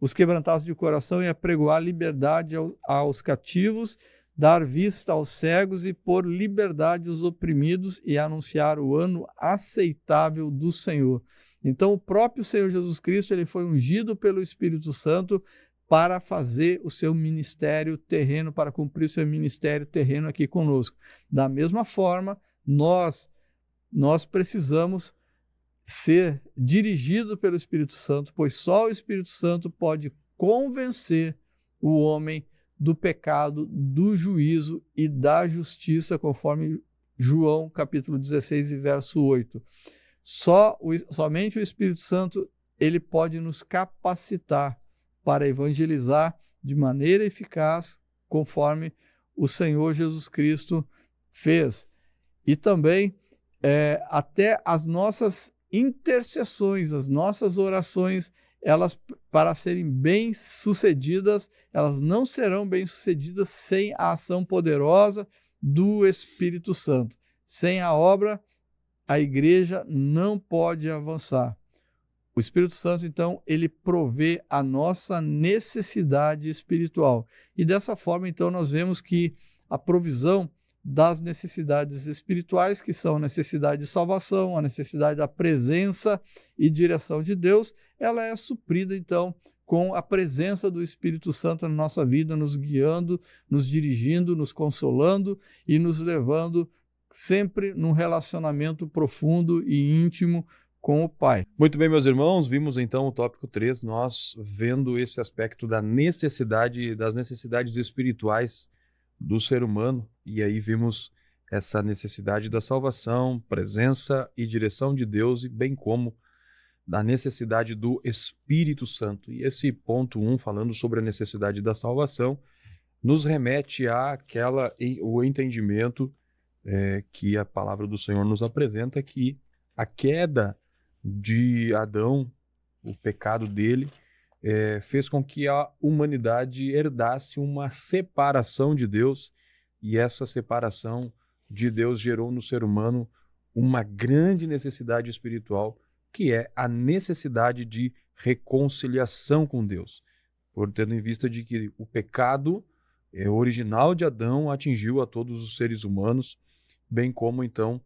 os quebrantados de coração e apregoar liberdade aos cativos, dar vista aos cegos e pôr liberdade aos oprimidos e anunciar o ano aceitável do Senhor. Então, o próprio Senhor Jesus Cristo, ele foi ungido pelo Espírito Santo para fazer o seu ministério terreno, para cumprir o seu ministério terreno aqui conosco. Da mesma forma, nós precisamos ser dirigidos pelo Espírito Santo, pois só o Espírito Santo pode convencer o homem do pecado, do juízo e da justiça, conforme João capítulo 16 e verso 8. Somente o Espírito Santo ele pode nos capacitar para evangelizar de maneira eficaz, conforme o Senhor Jesus Cristo fez. E também até as nossas intercessões, as nossas orações, elas, para serem bem-sucedidas, elas não serão bem-sucedidas sem a ação poderosa do Espírito Santo. Sem a obra, a igreja não pode avançar. O Espírito Santo, então, ele provê a nossa necessidade espiritual. E dessa forma, então, nós vemos que a provisão das necessidades espirituais, que são a necessidade de salvação, a necessidade da presença e direção de Deus, ela é suprida, então, com a presença do Espírito Santo na nossa vida, nos guiando, nos dirigindo, nos consolando e nos levando sempre num relacionamento profundo e íntimo com o Pai. Muito bem, meus irmãos, vimos então o tópico 3, nós vendo esse aspecto das necessidades espirituais do ser humano, e aí vimos essa necessidade da salvação, presença e direção de Deus, e bem como da necessidade do Espírito Santo. E esse ponto 1, falando sobre a necessidade da salvação, nos remete o entendimento que a palavra do Senhor nos apresenta, que a queda de Adão, o pecado dele, fez com que a humanidade herdasse uma separação de Deus, e essa separação de Deus gerou no ser humano uma grande necessidade espiritual, que é a necessidade de reconciliação com Deus, por tendo em vista de que o pecado original de Adão atingiu a todos os seres humanos, bem como então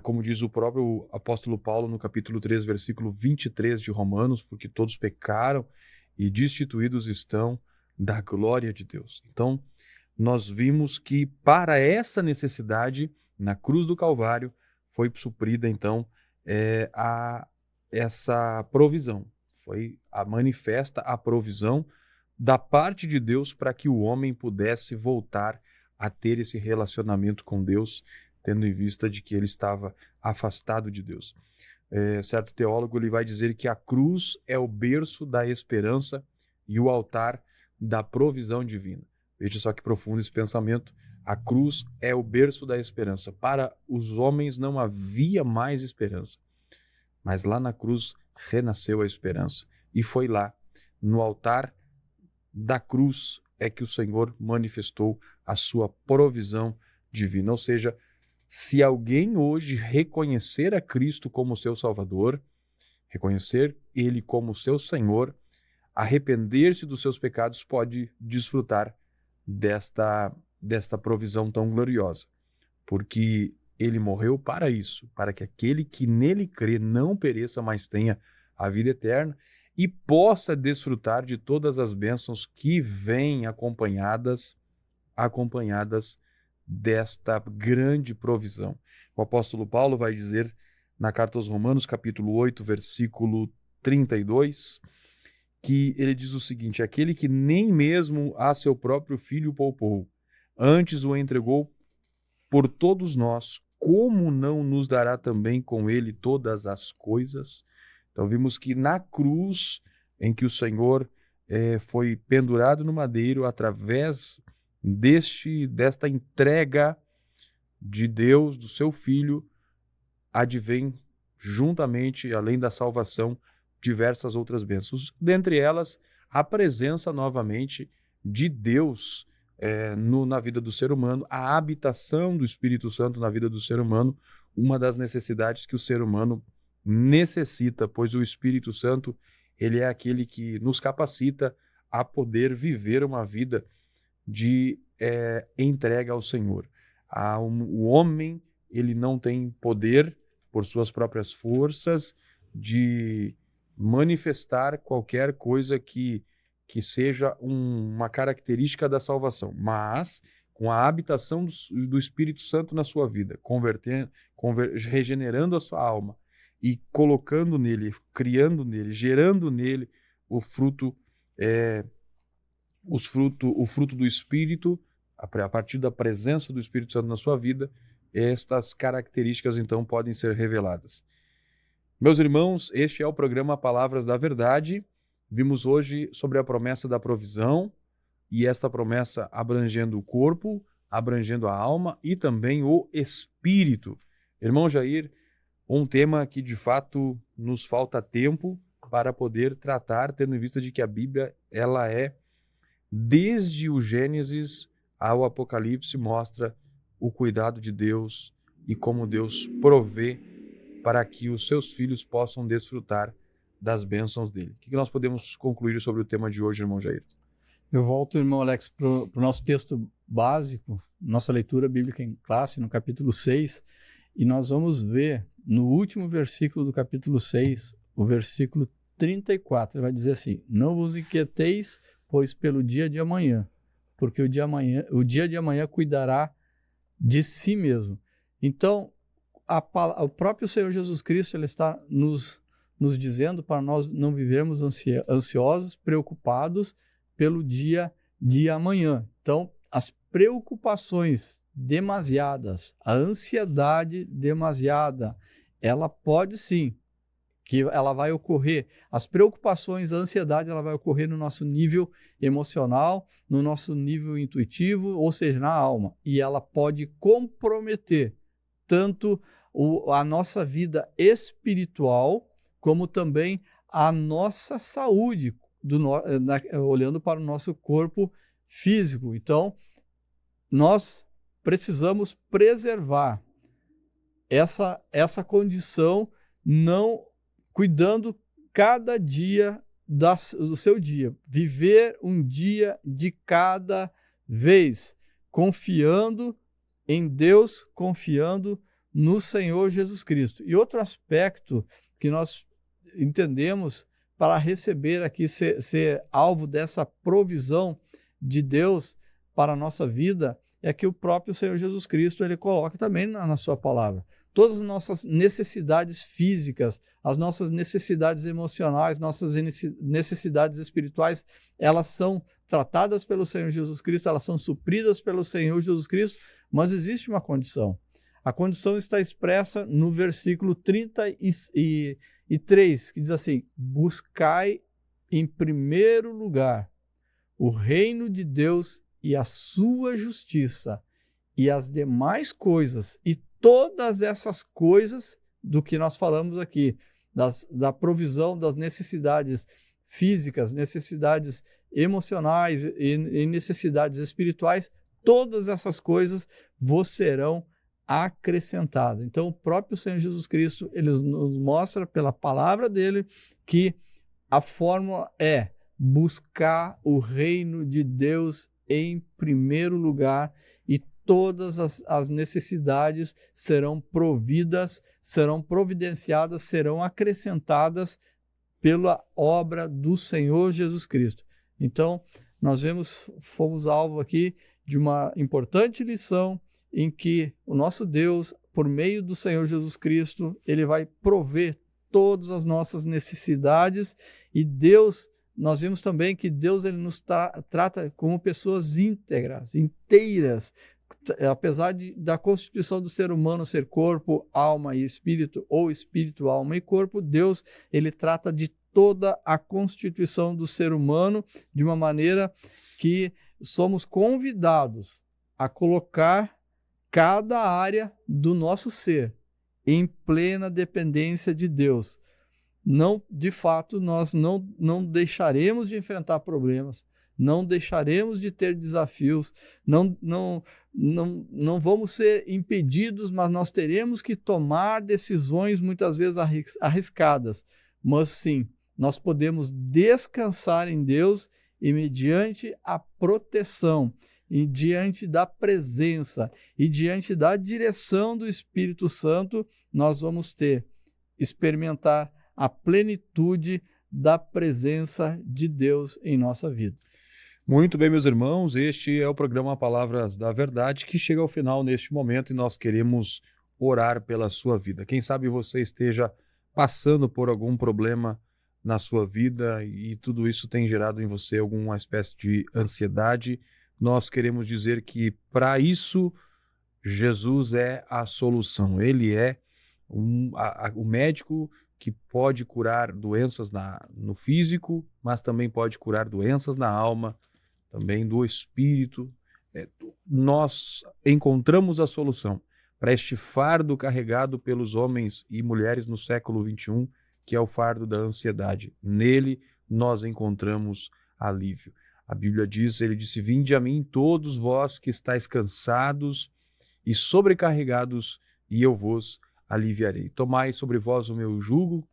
como diz o próprio apóstolo Paulo no capítulo 3, versículo 23 de Romanos, porque todos pecaram e destituídos estão da glória de Deus. Então, nós vimos que para essa necessidade, na cruz do Calvário, foi suprida, então, essa provisão. Foi manifesta a provisão da parte de Deus para que o homem pudesse voltar a ter esse relacionamento com Deus, tendo em vista de que ele estava afastado de Deus. Certo teólogo ele vai dizer que a cruz é o berço da esperança e o altar da provisão divina. Veja só que profundo esse pensamento. A cruz é o berço da esperança. Para os homens não havia mais esperança. Mas lá na cruz renasceu a esperança. E foi lá, no altar da cruz, é que o Senhor manifestou a sua provisão divina. Ou seja, se alguém hoje reconhecer a Cristo como seu Salvador, reconhecer Ele como seu Senhor, arrepender-se dos seus pecados, pode desfrutar desta provisão tão gloriosa. Porque Ele morreu para isso, para que aquele que nele crê não pereça, mas tenha a vida eterna e possa desfrutar de todas as bênçãos que vêm acompanhadas desta grande provisão. O apóstolo Paulo vai dizer na carta aos Romanos, capítulo 8, versículo 32, que ele diz o seguinte: aquele que nem mesmo a seu próprio filho poupou, antes o entregou por todos nós, como não nos dará também com ele todas as coisas? Então vimos que na cruz, em que o Senhor foi pendurado no madeiro, através desta entrega de Deus, do seu Filho, advém juntamente, além da salvação, diversas outras bênçãos. Dentre elas, a presença novamente de Deus na vida do ser humano, a habitação do Espírito Santo na vida do ser humano, uma das necessidades que o ser humano necessita, pois o Espírito Santo ele é aquele que nos capacita a poder viver uma vida de entrega ao Senhor. O homem ele não tem poder por suas próprias forças de manifestar qualquer coisa que seja uma característica da salvação, mas com a habitação do Espírito Santo na sua vida, regenerando a sua alma e colocando nele, criando nele, gerando nele o fruto do Espírito, a partir da presença do Espírito Santo na sua vida, estas características então podem ser reveladas. Meus irmãos, este é o programa Palavras da Verdade. Vimos hoje sobre a promessa da provisão, e esta promessa abrangendo o corpo, abrangendo a alma e também o espírito. Irmão Jair, um tema que de fato nos falta tempo para poder tratar, tendo em vista de que a Bíblia, ela desde o Gênesis ao Apocalipse, mostra o cuidado de Deus e como Deus provê para que os seus filhos possam desfrutar das bênçãos dele. O que nós podemos concluir sobre o tema de hoje, irmão Jair? Eu volto, irmão Alex, para o nosso texto básico, nossa leitura bíblica em classe, no capítulo 6, e nós vamos ver no último versículo do capítulo 6, o versículo 34, ele vai dizer assim: não vos inquieteis, pois pelo dia de amanhã, porque o dia de amanhã cuidará de si mesmo. Então, o próprio Senhor Jesus Cristo ele está nos dizendo para nós não vivermos ansiosos, preocupados pelo dia de amanhã. Então, as preocupações demasiadas, a ansiedade demasiada, ela pode sim, que ela vai ocorrer. As preocupações, a ansiedade, ela vai ocorrer no nosso nível emocional, no nosso nível intuitivo, ou seja, na alma. E ela pode comprometer tanto a nossa vida espiritual, como também a nossa saúde, olhando para o nosso corpo físico. Então, nós precisamos preservar essa condição, não cuidando cada dia do seu dia. Viver um dia de cada vez, confiando em Deus, confiando no Senhor Jesus Cristo. E outro aspecto que nós entendemos para receber aqui, ser alvo dessa provisão de Deus para a nossa vida, é que o próprio Senhor Jesus Cristo ele coloca também na sua palavra. Todas as nossas necessidades físicas, as nossas necessidades emocionais, nossas necessidades espirituais, elas são tratadas pelo Senhor Jesus Cristo, elas são supridas pelo Senhor Jesus Cristo, mas existe uma condição. A condição está expressa no versículo 33, que diz assim: buscai em primeiro lugar o reino de Deus e a sua justiça, e as demais coisas, e todas essas coisas do que nós falamos aqui, da provisão das necessidades físicas, necessidades emocionais e necessidades espirituais, todas essas coisas vos serão acrescentadas. Então, o próprio Senhor Jesus Cristo, ele nos mostra pela palavra dele que a fórmula é buscar o reino de Deus em primeiro lugar, e todas as necessidades serão providas, serão providenciadas, serão acrescentadas pela obra do Senhor Jesus Cristo. Então, nós fomos alvo aqui de uma importante lição em que o nosso Deus, por meio do Senhor Jesus Cristo, ele vai prover todas as nossas necessidades, e Deus, nós vimos também que Deus ele nos trata como pessoas íntegras, inteiras, apesar da constituição do ser humano ser corpo, alma e espírito, ou espírito, alma e corpo, Deus ele trata de toda a constituição do ser humano de uma maneira que somos convidados a colocar cada área do nosso ser em plena dependência de Deus. Não, de fato, nós não deixaremos de enfrentar problemas, não deixaremos de ter desafios, não vamos ser impedidos, mas nós teremos que tomar decisões muitas vezes arriscadas. Mas sim, nós podemos descansar em Deus, e mediante a proteção, e diante da presença, e diante da direção do Espírito Santo, nós vamos experimentar a plenitude da presença de Deus em nossa vida. Muito bem, meus irmãos, este é o programa Palavras da Verdade, que chega ao final neste momento, e nós queremos orar pela sua vida. Quem sabe você esteja passando por algum problema na sua vida e tudo isso tem gerado em você alguma espécie de ansiedade. Nós queremos dizer que para isso Jesus é a solução. Ele é o médico que pode curar doenças no físico, mas também pode curar doenças na alma, também do espírito. Nós encontramos a solução para este fardo carregado pelos homens e mulheres no século XXI, que é o fardo da ansiedade. Nele nós encontramos alívio. A Bíblia diz, ele disse: vinde a mim todos vós que estáis cansados e sobrecarregados, e eu vos aliviarei. Tomai sobre vós o meu jugo,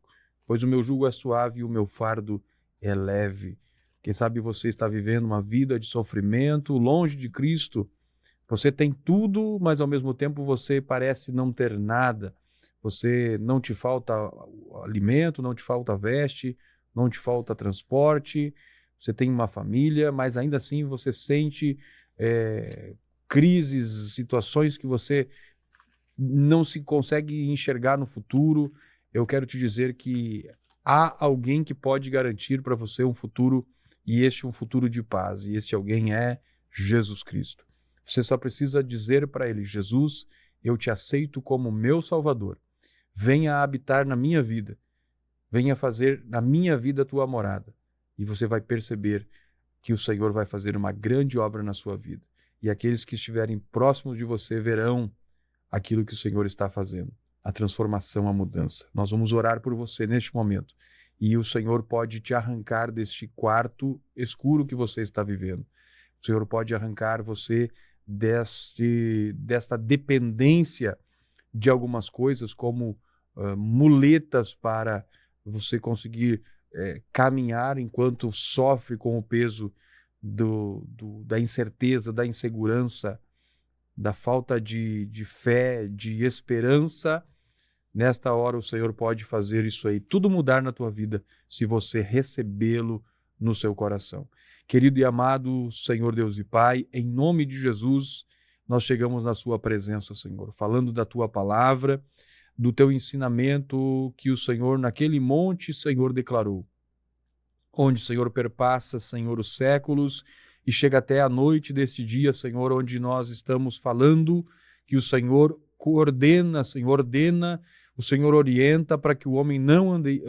pois o meu jugo é suave e o meu fardo é leve. Quem sabe você está vivendo uma vida de sofrimento, longe de Cristo. Você tem tudo, mas ao mesmo tempo você parece não ter nada. Você não te falta alimento, não te falta veste, não te falta transporte. Você tem uma família, mas ainda assim você sente crises, situações que você não se consegue enxergar no futuro. Eu quero te dizer que há alguém que pode garantir para você um futuro, e este é um futuro de paz, e esse alguém é Jesus Cristo. Você só precisa dizer para ele: Jesus, eu te aceito como meu Salvador. Venha habitar na minha vida. Venha fazer na minha vida a tua morada. E você vai perceber que o Senhor vai fazer uma grande obra na sua vida. E aqueles que estiverem próximos de você verão aquilo que o Senhor está fazendo. A transformação, a mudança. Nós vamos orar por você neste momento. E o Senhor pode te arrancar deste quarto escuro que você está vivendo. O Senhor pode arrancar você desta dependência de algumas coisas, como muletas para você conseguir caminhar enquanto sofre com o peso da incerteza, da insegurança, da falta de fé, de esperança, nesta hora o Senhor pode fazer isso aí, tudo mudar na tua vida, se você recebê-lo no seu coração. Querido e amado Senhor Deus e Pai, em nome de Jesus, nós chegamos na sua presença, Senhor, falando da tua palavra, do teu ensinamento que o Senhor, naquele monte, Senhor, declarou, onde o Senhor perpassa, Senhor, os séculos e chega até a noite deste dia, Senhor, onde nós estamos falando que o Senhor coordena, Senhor, ordena, o Senhor orienta para que o homem não ande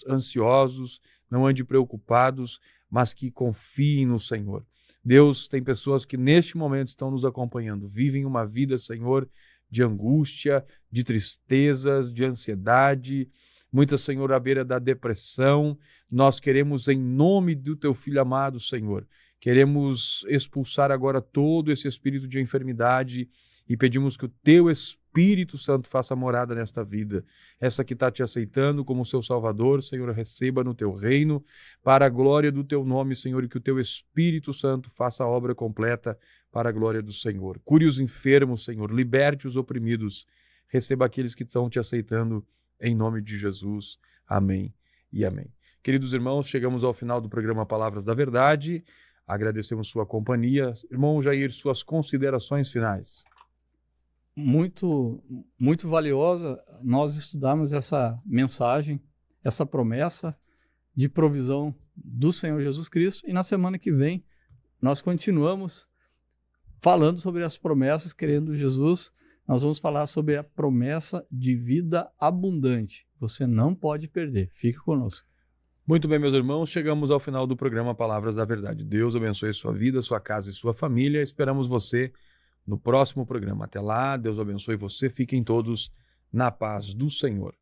ansiosos, não ande preocupados, mas que confiem no Senhor. Deus, tem pessoas que neste momento estão nos acompanhando, vivem uma vida, Senhor, de angústia, de tristezas, de ansiedade, muitas, Senhor, à beira da depressão. Nós queremos, em nome do teu Filho amado, Senhor, queremos expulsar agora todo esse espírito de enfermidade e pedimos que o teu Espírito Santo faça morada nesta vida. Essa que está te aceitando como seu Salvador, Senhor, receba no teu reino, para a glória do teu nome, Senhor, e que o teu Espírito Santo faça a obra completa para a glória do Senhor. Cure os enfermos, Senhor, liberte os oprimidos, receba aqueles que estão te aceitando, em nome de Jesus. Amém e amém. Queridos irmãos, chegamos ao final do programa Palavras da Verdade. Agradecemos sua companhia. Irmão Jair, suas considerações finais. Muito, muito valiosa nós estudarmos essa mensagem, essa promessa de provisão do Senhor Jesus Cristo. E na semana que vem nós continuamos falando sobre as promessas, querendo Jesus. Nós vamos falar sobre a promessa de vida abundante. Você não pode perder. Fique conosco. Muito bem, meus irmãos, chegamos ao final do programa Palavras da Verdade. Deus abençoe sua vida, sua casa e sua família. Esperamos você no próximo programa. Até lá, Deus abençoe você. Fiquem todos na paz do Senhor.